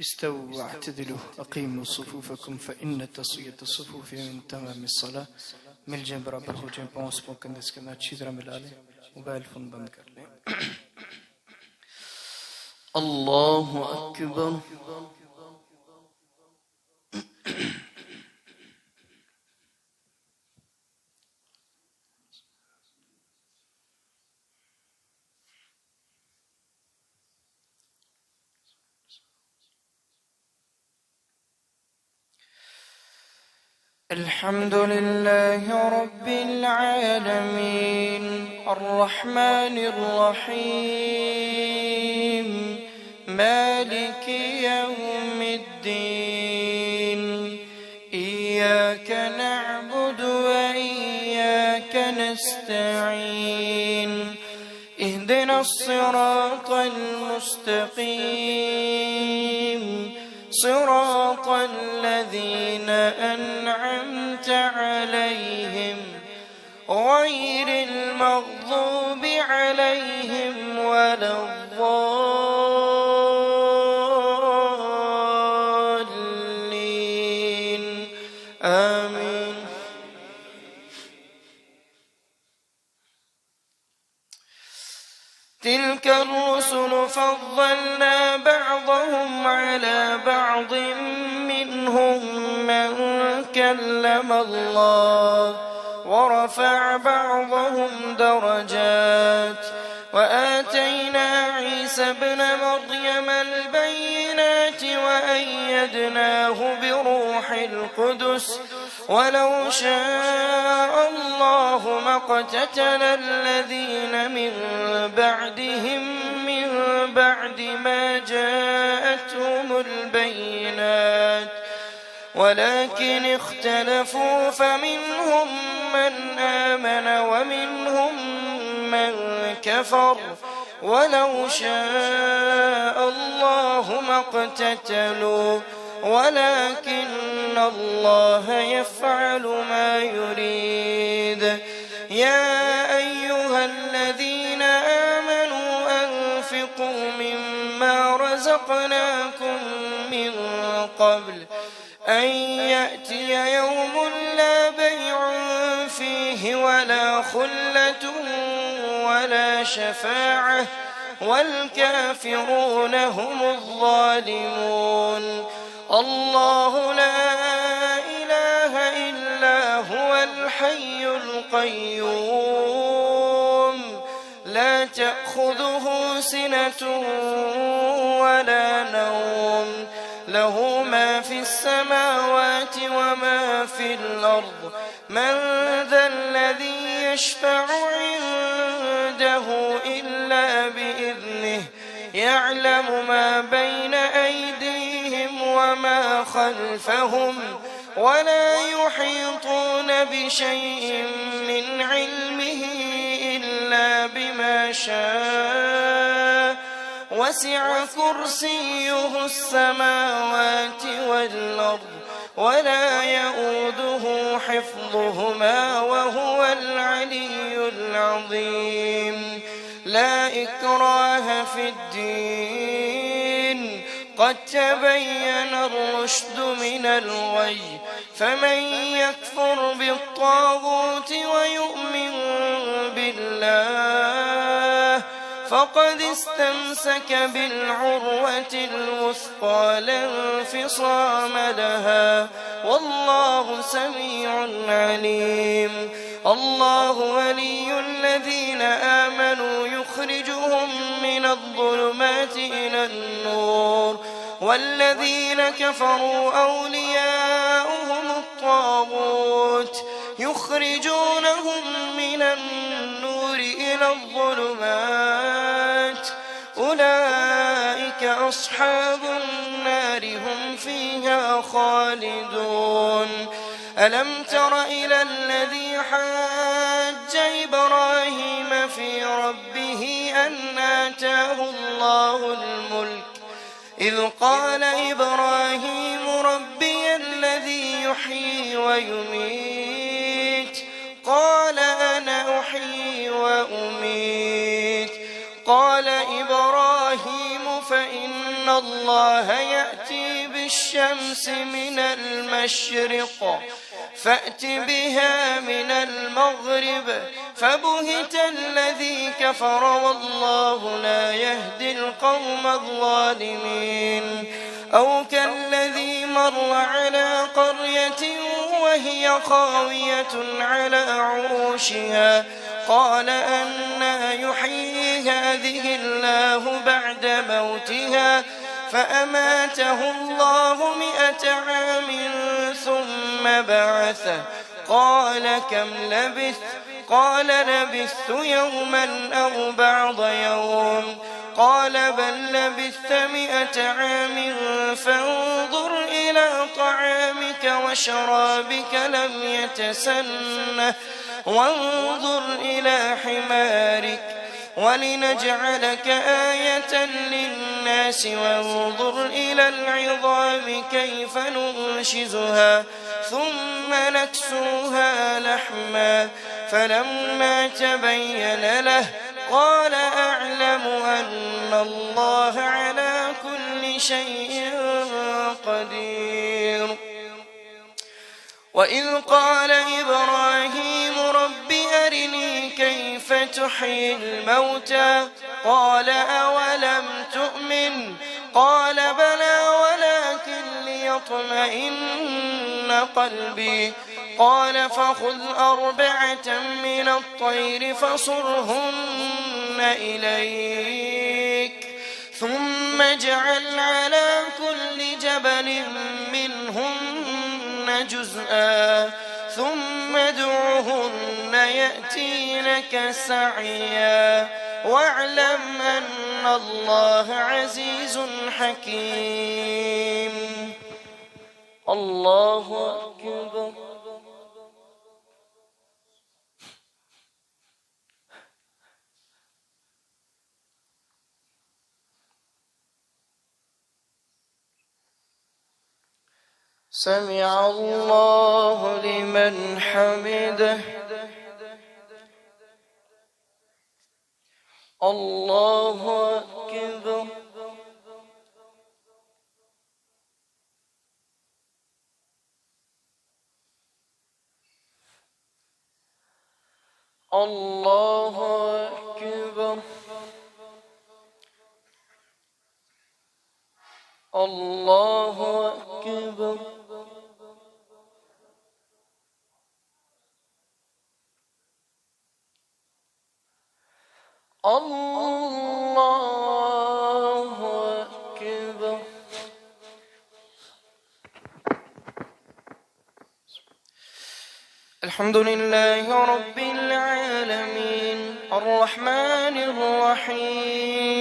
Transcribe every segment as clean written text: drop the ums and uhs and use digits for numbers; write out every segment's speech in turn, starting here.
استووا واعتدلوا أقيموا صفوفكم فإن تسوية الصفوف من تمام الصلاة. मिल जाए बराबर हो जाए, पाँव स्पोक कंधे इसके अंदर अच्छी तरह मिला लें, मोबाइल फोन बंद कर लें. अल्लाहु अकबर. الحمد لله رب العالمين الرحمن الرحيم مالك يوم الدين إياك نعبد وإياك نستعين اهدنا الصراط المستقيم صراط الذين أنعمت عليهم غير المغضوب عليهم ولا الضالين آمين. تلك الرسل فضلنا بعضهم على بعض منهم من كلم الله ورفع بعضهم درجات وآتينا عيسى ابن مريم البينات وأيدناه بروح القدس ولو شاء الله ما اقتتل الذين من بعدهم من بعد ما جاءتهم البينات ولكن اختلفوا فمنهم من آمن ومنهم من كفر ولو شاء الله ما اقتتلوا ولكن الله يفعل ما يريد. يا أيها الذين آمنوا أنفقوا مما رزقناكم من قبل أن يأتي يوم لا بيع فيه ولا خلة ولا شفاعة والكافرون هم الظالمون. الله لا إله إلا هو الحي القيوم لا تأخذه سنة ولا نوم له ما في السماوات وما في الأرض من ذا الذي يشفع عنده إلا بإذنه يعلم ما بين أيديهم وما خلفهم ولا يحيطون بشيء من علمه إلا بما شاء وسع كرسيه السماوات والأرض ولا يؤوده حفظهما وهو العلي العظيم. لا إكراه في الدين قد تبين الرشد من الغي فمن يكفر بالطاغوت ويؤمن بالله فقد استمسك بالعروة الوثقى لا انفصام لها والله سميع عليم. الله ولي الذين آمنوا يخرجهم من الظلمات إلى النور والذين كفروا أولياؤهم الطاغوت يخرجونهم من النور إلى الظلمات أولئك أصحاب النار هم فيها خالدون. ألم تر إلى الذي حاج إبراهيم في ربه أن آتاه الله الملك إذ قال إبراهيم ربي الذي يحيي ويميت قال أنا أحيي وأميت قال إبراهيم فإن أن الله يأتي بالشمس من المشرق فأت بها من المغرب فبهت الذي كفر والله لا يهدي القوم الظالمين. أو كالذي مر على قرية وهي خاوية على عروشها قال أنى يحيي هذه الله بعد موتها فأماته الله 100 عام ثم بعثه قال كم لبثت قال لبثت يوما أو بعض يوم قال بل لبثت 100 عام فانظر إلى طعامك وشرابك لم يتسنه وانظر إلى حمارك ولنجعلك آية للناس وانظر إلى العظام كيف ننشزها ثم نكسوها لحما فلما تبين له قال أعلم أن الله على كل شيء قدير. وإذ قال إبراهيم رب أرني كيف تحيي الموتى قال أولم تؤمن قال بلى ولكن ليطمئن قلبي قال فخذ 4 من الطير فصرهن إليك ثم اجعل على كل جبل منهن جزءا ثم ادعهن يأتينك سعيا واعلم أن الله عزيز حكيم. الله أكبر. سمع الله لمن حمده. الله أكبر. الله أكبر. الله أكبر. الله أكبر. الحمد لله رب العالمين الرحمن الرحيم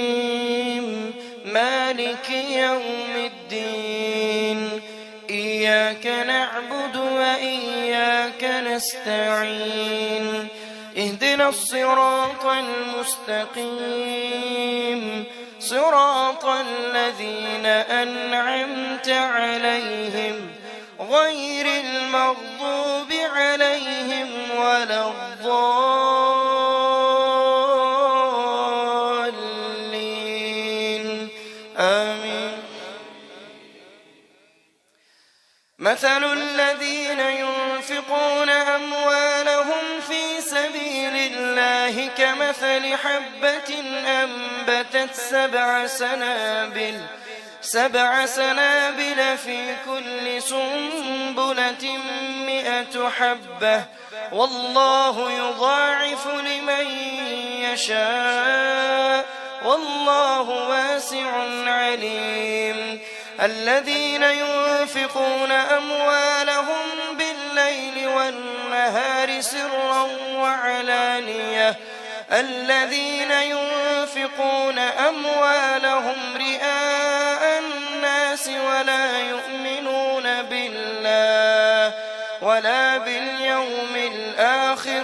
مالك يوم الدين إياك نعبد وإياك نستعين اهدنا الصراط المستقيم صراط الذين أنعمت عليهم غير المغضوب عليهم ولا الضالين آمين. مثل الذين ينفقون أموالهم في سبيل الله كمثل حبة أنبتت 7 سنابل في كل سنبلة 100 حبة والله يضاعف لمن يشاء والله واسع عليم. الذين ينفقون أموالهم بالليل والنهار سرا وعلانية الذين ينفقون أموالهم رئاء الناس ولا يؤمنون بالله ولا باليوم الآخر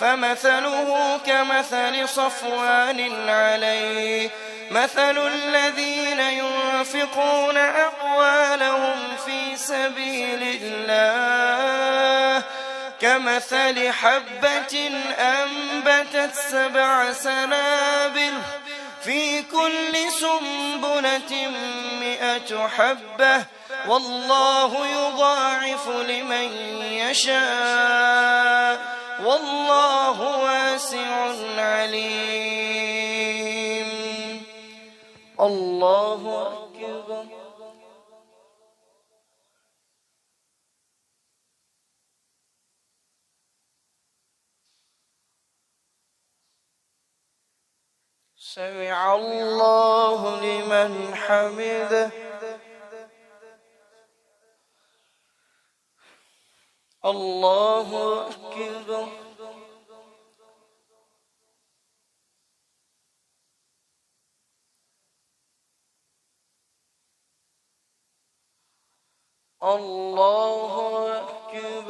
فمثله كمثل صفوان عليه مثل الذين ينفقون أموالهم في سبيل الله كمثل حبة أنبتت 7 سنابل في كل سنبلة سنبلة 100 حبة والله يضاعف لمن يشاء والله واسع عليم. الله أكبر. سمع الله لمن حمده. الله أكبر. الله أكبر.